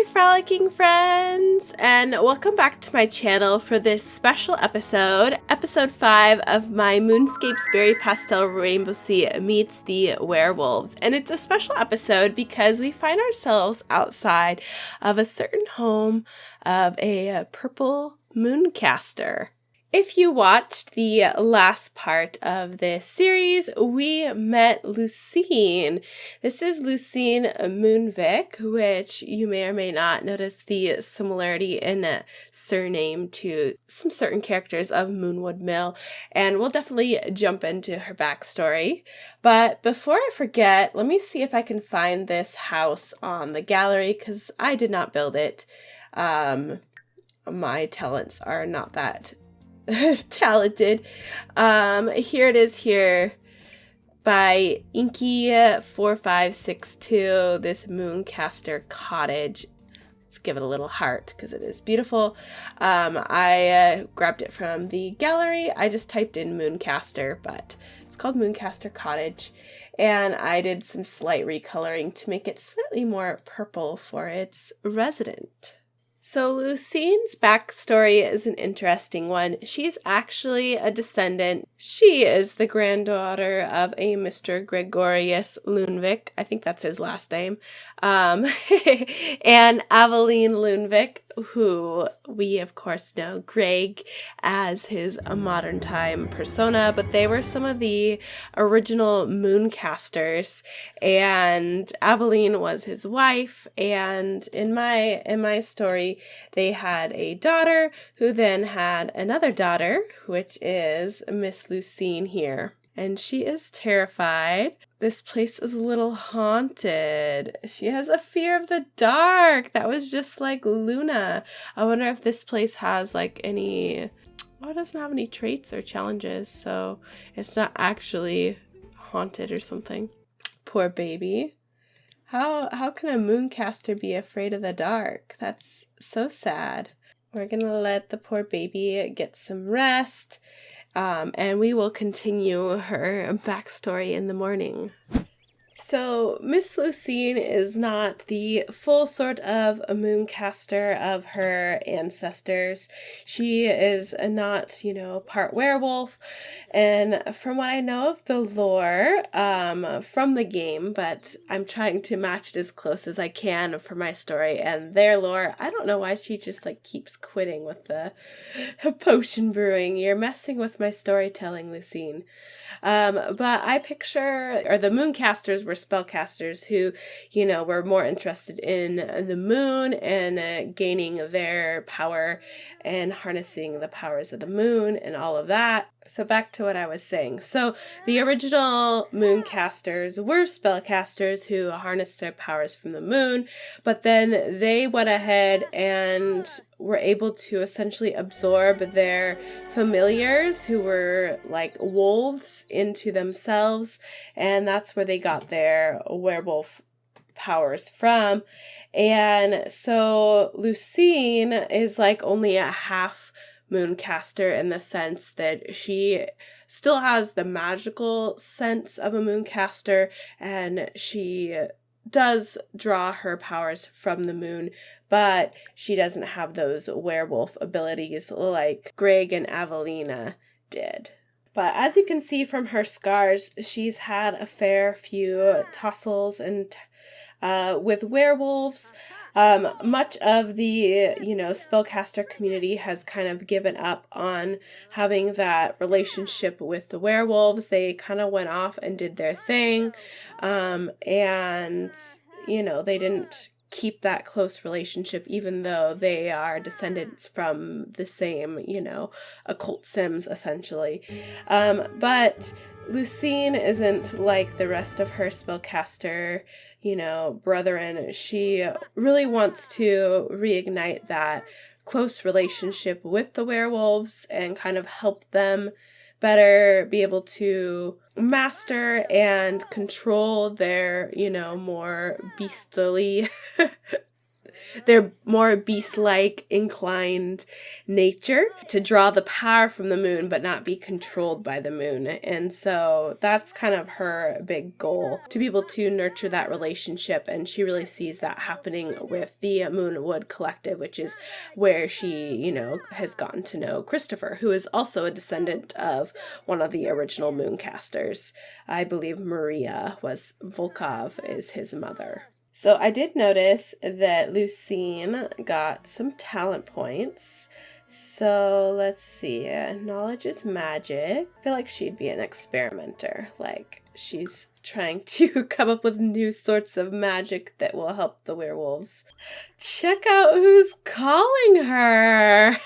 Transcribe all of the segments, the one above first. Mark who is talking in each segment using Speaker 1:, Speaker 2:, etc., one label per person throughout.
Speaker 1: frolicking friends, and welcome back to my channel for this special episode, episode 5 of my Moonscapes Berry Pastel Rainbowcy meets the werewolves. And it's a special episode because we find ourselves outside of a certain home of a purple mooncaster. If you watched the last part of this series, we met Lusine. This is Lusine Moonvik, which you may or may not notice the similarity in surname to some certain characters of Moonwood Mill, and we'll definitely jump into her backstory. But before I forget, let me see if I can find this house on the gallery, because I did not build it. My talents are not that talented. Here it is here by Inky4562, this Mooncaster cottage. Let's give it a little heart because it is beautiful. I grabbed it from the gallery. I just typed in Mooncaster, but it's called Mooncaster Cottage. And I did some slight recoloring to make it slightly more purple for its resident. So Lusine's backstory is an interesting one. She's actually a descendant. She is the granddaughter of a Mr. Greggorius Lunvik. I think that's his last name. And Aveline Lunvik, who we of course know Greg as his modern time persona, but they were some of the original mooncasters, and Aveline was his wife. And in my story, they had a daughter who then had another daughter, which is Miss Lusine here. And she is terrified. This place is a little haunted. She has a fear of the dark. That was just like Luna. I wonder if this place has like any... Oh, it doesn't have any traits or challenges, so it's not actually haunted or something. Poor baby. How can a mooncaster be afraid of the dark? That's so sad. We're gonna let the poor baby get some rest. And we will continue her backstory in the morning. So, Miss Lusine is not the full sort of a mooncaster of her ancestors. She is not, part werewolf. And from what I know of the lore, from the game, but I'm trying to match it as close as I can for my story and their lore, I don't know why she just keeps quitting with the potion brewing. You're messing with my storytelling, Lusine. But I picture, or the mooncasters were spellcasters who, were more interested in the moon and gaining their power and harnessing the powers of the moon and all of that. So back to what I was saying. So the original mooncasters were spellcasters who harnessed their powers from the moon, but then they went ahead and were able to essentially absorb their familiars, who were like wolves, into themselves, and that's where they got their werewolf powers from. And so Lusine is like only a half mooncaster in the sense that she still has the magical sense of a mooncaster, and she does draw her powers from the moon, but she doesn't have those werewolf abilities like Greg and Avelina did. But as you can see from her scars, she's had a fair few tussles and with werewolves. Much of the, spellcaster community has kind of given up on having that relationship with the werewolves. They kind of went off and did their thing. And, they didn't keep that close relationship, even though they are descendants from the same, occult sims, essentially. But Lusine isn't like the rest of her spellcaster, brethren. She really wants to reignite that close relationship with the werewolves and kind of help them better be able to master and control their, more beastly their more beast-like inclined nature to draw the power from the moon but not be controlled by the moon. And so that's kind of her big goal, to be able to nurture that relationship, and she really sees that happening with the Moonwood Collective, which is where she, you know, has gotten to know Christopher, who is also a descendant of one of the original Mooncasters. I believe Maria was Volkov is his mother. So I did notice that Lusine got some talent points. So let's see. Knowledge is magic. I feel like she'd be an experimenter. Like, she's trying to come up with new sorts of magic that will help the werewolves. Check out who's calling her.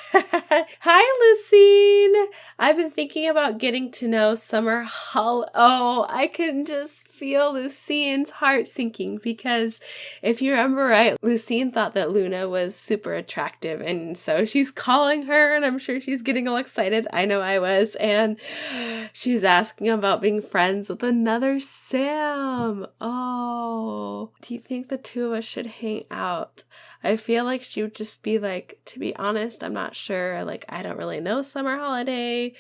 Speaker 1: Hi, Lusine. I've been thinking about getting to know Summer Oh, I can just feel Lucine's heart sinking, because if you remember right, Lusine thought that Luna was super attractive, and so she's calling her, and I'm sure she's getting all excited. I know I was, and she's asking about being friends with another Sam. Oh, do you think the two of us should hang out? I feel like she would just be like, to be honest, I'm not sure. Like, I don't really know Summer Holiday.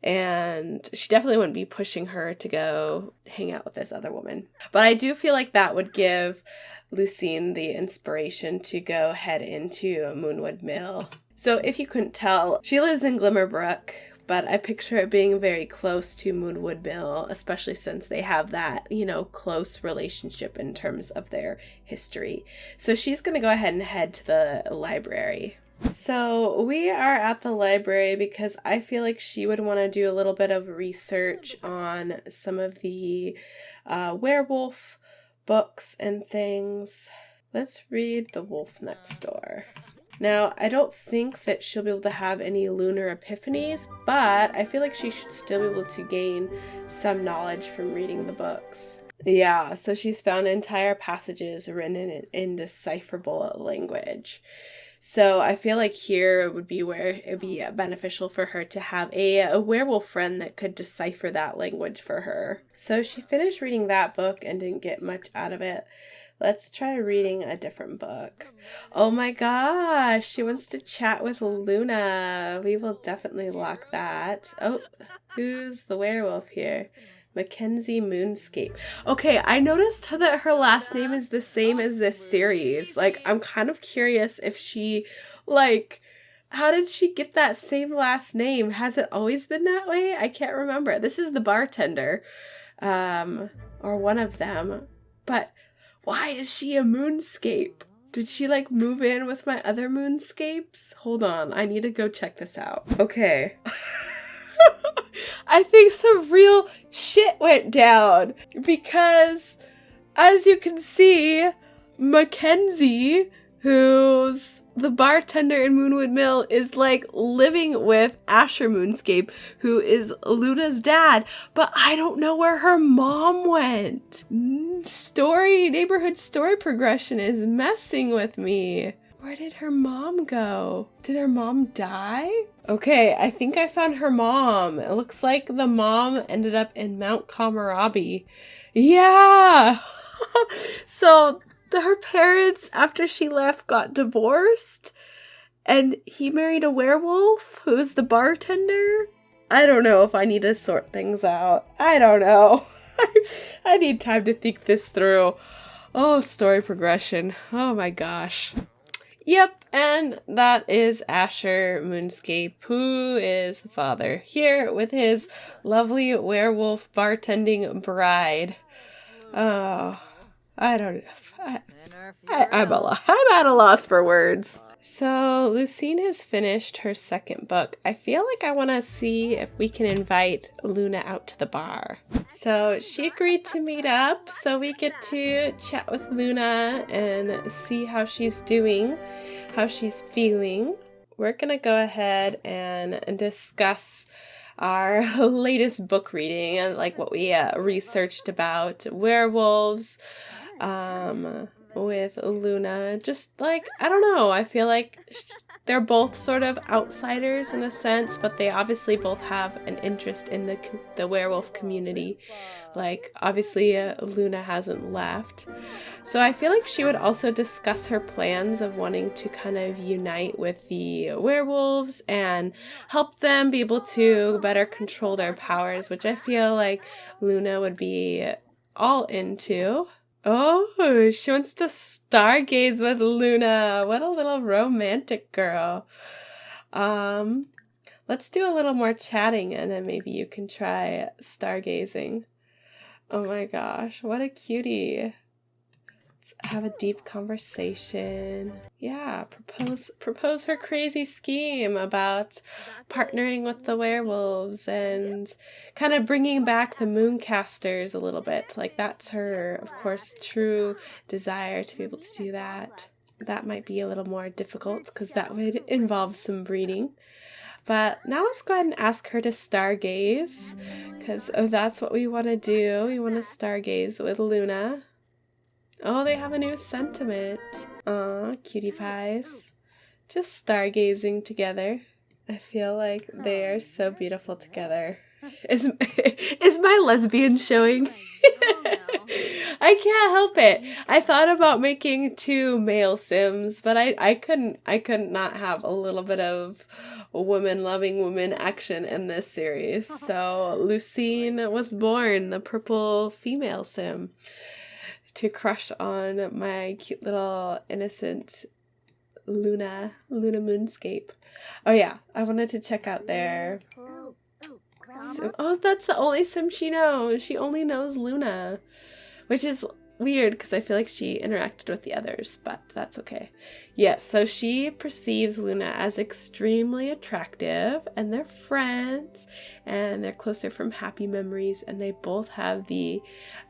Speaker 1: And she definitely wouldn't be pushing her to go hang out with this other woman. But I do feel like that would give Lusine the inspiration to go head into Moonwood Mill. So if you couldn't tell, she lives in Glimmerbrook, but I picture it being very close to Moonwood Mill, especially since they have that, you know, close relationship in terms of their history. So she's going to go ahead and head to the library. So we are at the library because I feel like she would want to do a little bit of research on some of the werewolf books and things. Let's read The Wolf Next Door. Now, I don't think that she'll be able to have any lunar epiphanies, but I feel like she should still be able to gain some knowledge from reading the books. Yeah, so she's found entire passages written in indecipherable language. So I feel like here would be where it would be beneficial for her to have a werewolf friend that could decipher that language for her. So she finished reading that book and didn't get much out of it. Let's try reading a different book. Oh my gosh, she wants to chat with Luna. We will definitely lock that. Oh, who's the werewolf here? Mackenzie Moonscape. Okay, I noticed that her last name is the same as this series. Like, I'm kind of curious if she, like, how did she get that same last name? Has it always been that way? I can't remember. This is the bartender, or one of them. But why is she a moonscape? Did she, like, move in with my other moonscapes? Hold on, I need to go check this out. Okay. I think some real shit went down, because as you can see, Mackenzie, who's the bartender in Moonwood Mill, is like living with Asher Moonscape, who is Luna's dad, but I don't know where her mom went. Neighborhood story progression is messing with me. Where did her mom go? Did her mom die? Okay, I think I found her mom. It looks like the mom ended up in Mount Kohlrabi. Yeah! So her parents, after she left, got divorced, and he married a werewolf who's the bartender. I don't know if I need to sort things out. I don't know. I need time to think this through. Oh, story progression. Oh my gosh. Yep, and that is Asher Moonscape, who is the father, here with his lovely werewolf bartending bride. Oh, I don't know. I'm at a loss for words. So Lusine has finished her second book. I feel like I want to see if we can invite Luna out to the bar. So she agreed to meet up, so we get to chat with Luna and see how she's doing, how she's feeling. We're gonna go ahead and discuss our latest book reading and like what we researched about werewolves with Luna. Just like, I don't know, I feel like they're both sort of outsiders in a sense, but they obviously both have an interest in the werewolf community. Like, obviously, Luna hasn't left. So I feel like she would also discuss her plans of wanting to kind of unite with the werewolves and help them be able to better control their powers, which I feel like Luna would be all into. Oh, she wants to stargaze with Luna. What a little romantic girl. Let's do a little more chatting and then maybe you can try stargazing. Oh my gosh, what a cutie. Let's have a deep conversation. Yeah, propose her crazy scheme about partnering with the werewolves and kind of bringing back the mooncasters a little bit. Like, that's her, of course, true desire to be able to do that. That might be a little more difficult because that would involve some breeding. But now let's go ahead and ask her to stargaze, because that's what we want to do. We want to stargaze with Luna. Oh, they have a new sentiment. Aw, cutie pies. Just stargazing together. I feel like they are so beautiful together. Is my lesbian showing? I can't help it. I thought about making 2 male Sims, but I couldn't not have a little bit of woman loving woman action in this series. So Lusine was born, the purple female Sim, to crush on my cute little innocent Luna Moonscape. Oh yeah, I wanted to check out their Sim. Oh, that's the only Sim she knows. She only knows Luna, which is weird because I feel like she interacted with the others, but that's okay. Yes, so she perceives Luna as extremely attractive, and they're friends, and they're closer from happy memories, and they both have the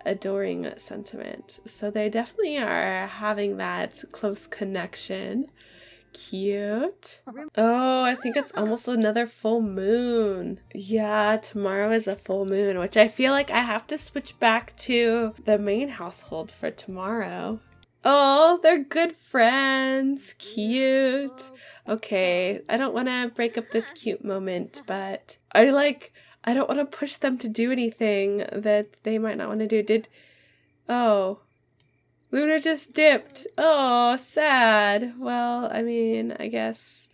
Speaker 1: adoring sentiment. So they definitely are having that close connection. Cute. Oh, I think it's almost another full moon. Yeah, tomorrow is a full moon, which I feel like I have to switch back to the main household for tomorrow. Oh, they're good friends. Cute. Okay, I don't want to break up this cute moment, but I don't want to push them to do anything that they might not want to do. Oh. Luna just dipped. Oh, sad. Well, I mean, I guess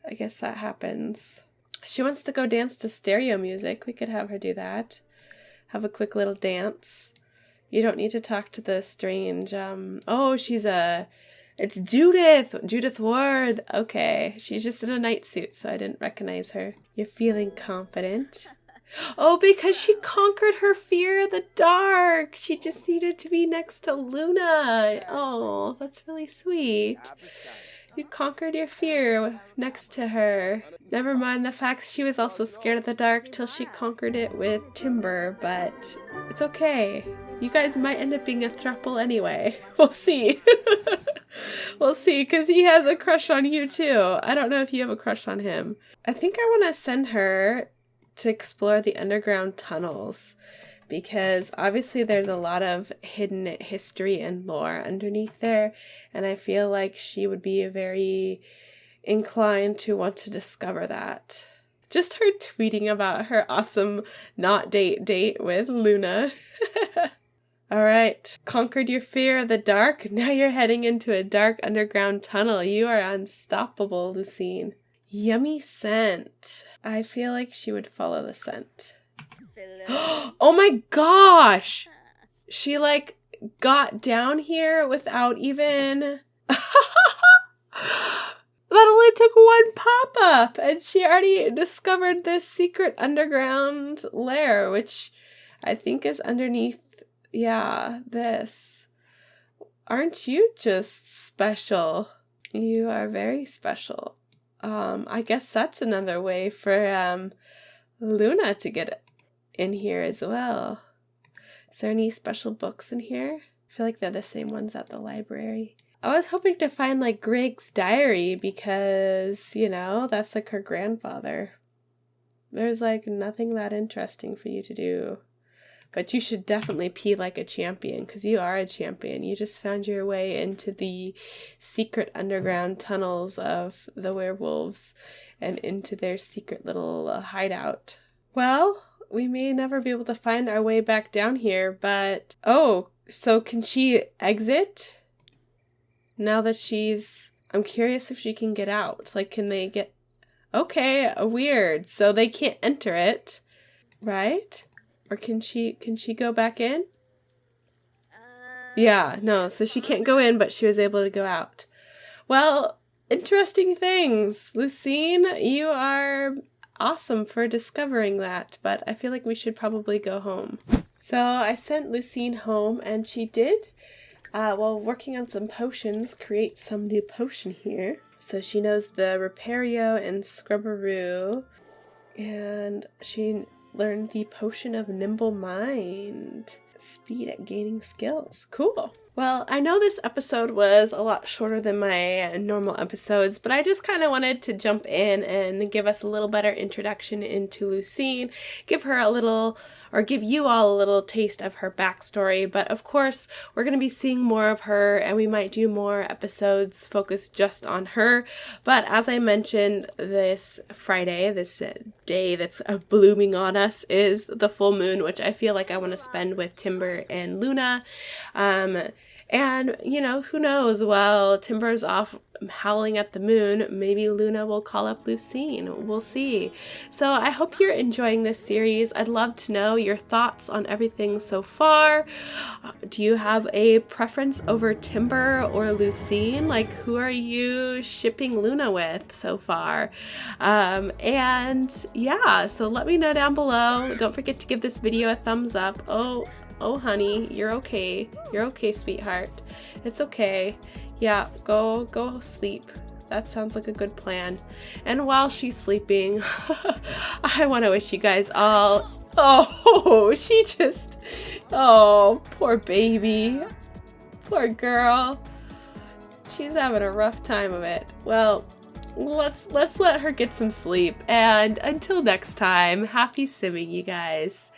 Speaker 1: that happens. She wants to go dance to stereo music. We could have her do that. Have a quick little dance. You don't need to talk to the strange, oh, it's Judith Ward. Okay, she's just in a night suit, so I didn't recognize her. You're feeling confident. Oh, because she conquered her fear of the dark. She just needed to be next to Luna. Oh, that's really sweet. You conquered your fear next to her. Never mind the fact she was also scared of the dark till she conquered it with Timber, but it's okay. You guys might end up being a throuple anyway. We'll see. We'll see, because he has a crush on you too. I don't know if you have a crush on him. I think I want to send her to explore the underground tunnels, because obviously there's a lot of hidden history and lore underneath there, and I feel like she would be very inclined to want to discover that. Just her tweeting about her awesome not date with Luna. Alright, conquered your fear of the dark, now you're heading into a dark underground tunnel. You are unstoppable, Lusine. Yummy scent. I feel like she would follow the scent. Oh my gosh! She like got down here without even... That only took one pop-up and she already discovered this secret underground lair, which I think is underneath, yeah, this. Aren't you just special? You are very special. I guess that's another way for Luna to get in here as well. Is there any special books in here? I feel like they're the same ones at the library. I was hoping to find like Greg's diary because, you know, that's like her grandfather. There's like nothing that interesting for you to do. But you should definitely pee like a champion, because you are a champion. You just found your way into the secret underground tunnels of the werewolves and into their secret little hideout. Well, we may never be able to find our way back down here, but... Oh, so can she exit? Now that she's... I'm curious if she can get out. Like, can they get... Okay, weird. So they can't enter it, right? Or can she go back in? Yeah, no, so she can't go in, but she was able to go out. Well, interesting things. Lusine, you are awesome for discovering that, but I feel like we should probably go home. So I sent Lusine home, and she did, while working on some potions, create some new potion here. So she knows the Repario and Scrubberoo, and she learned the potion of Nimble Mind. Speed at gaining skills. Cool. Well, I know this episode was a lot shorter than my normal episodes, but I just kind of wanted to jump in and give us a little better introduction into Lusine, give her a little, or give you all a little taste of her backstory. But of course, we're going to be seeing more of her, and we might do more episodes focused just on her. But as I mentioned, this Friday, this day that's blooming on us, is the full moon, which I feel like I want to spend with Timber and Luna. And, you know, who knows, while Timber's off howling at the moon, maybe Luna will call up Lusine. We'll see. So I hope you're enjoying this series. I'd love to know your thoughts on everything so far. Do you have a preference over Timber or Lusine? Like, who are you shipping Luna with so far? And yeah, so let me know down below. Don't forget to give this video a thumbs up. Oh, honey, you're okay. You're okay, sweetheart. It's okay. Yeah, go sleep. That sounds like a good plan. And while she's sleeping, I want to wish you guys all... Oh, Oh, poor baby. Poor girl. She's having a rough time of it. Well, let's let her get some sleep. And until next time, happy simming, you guys.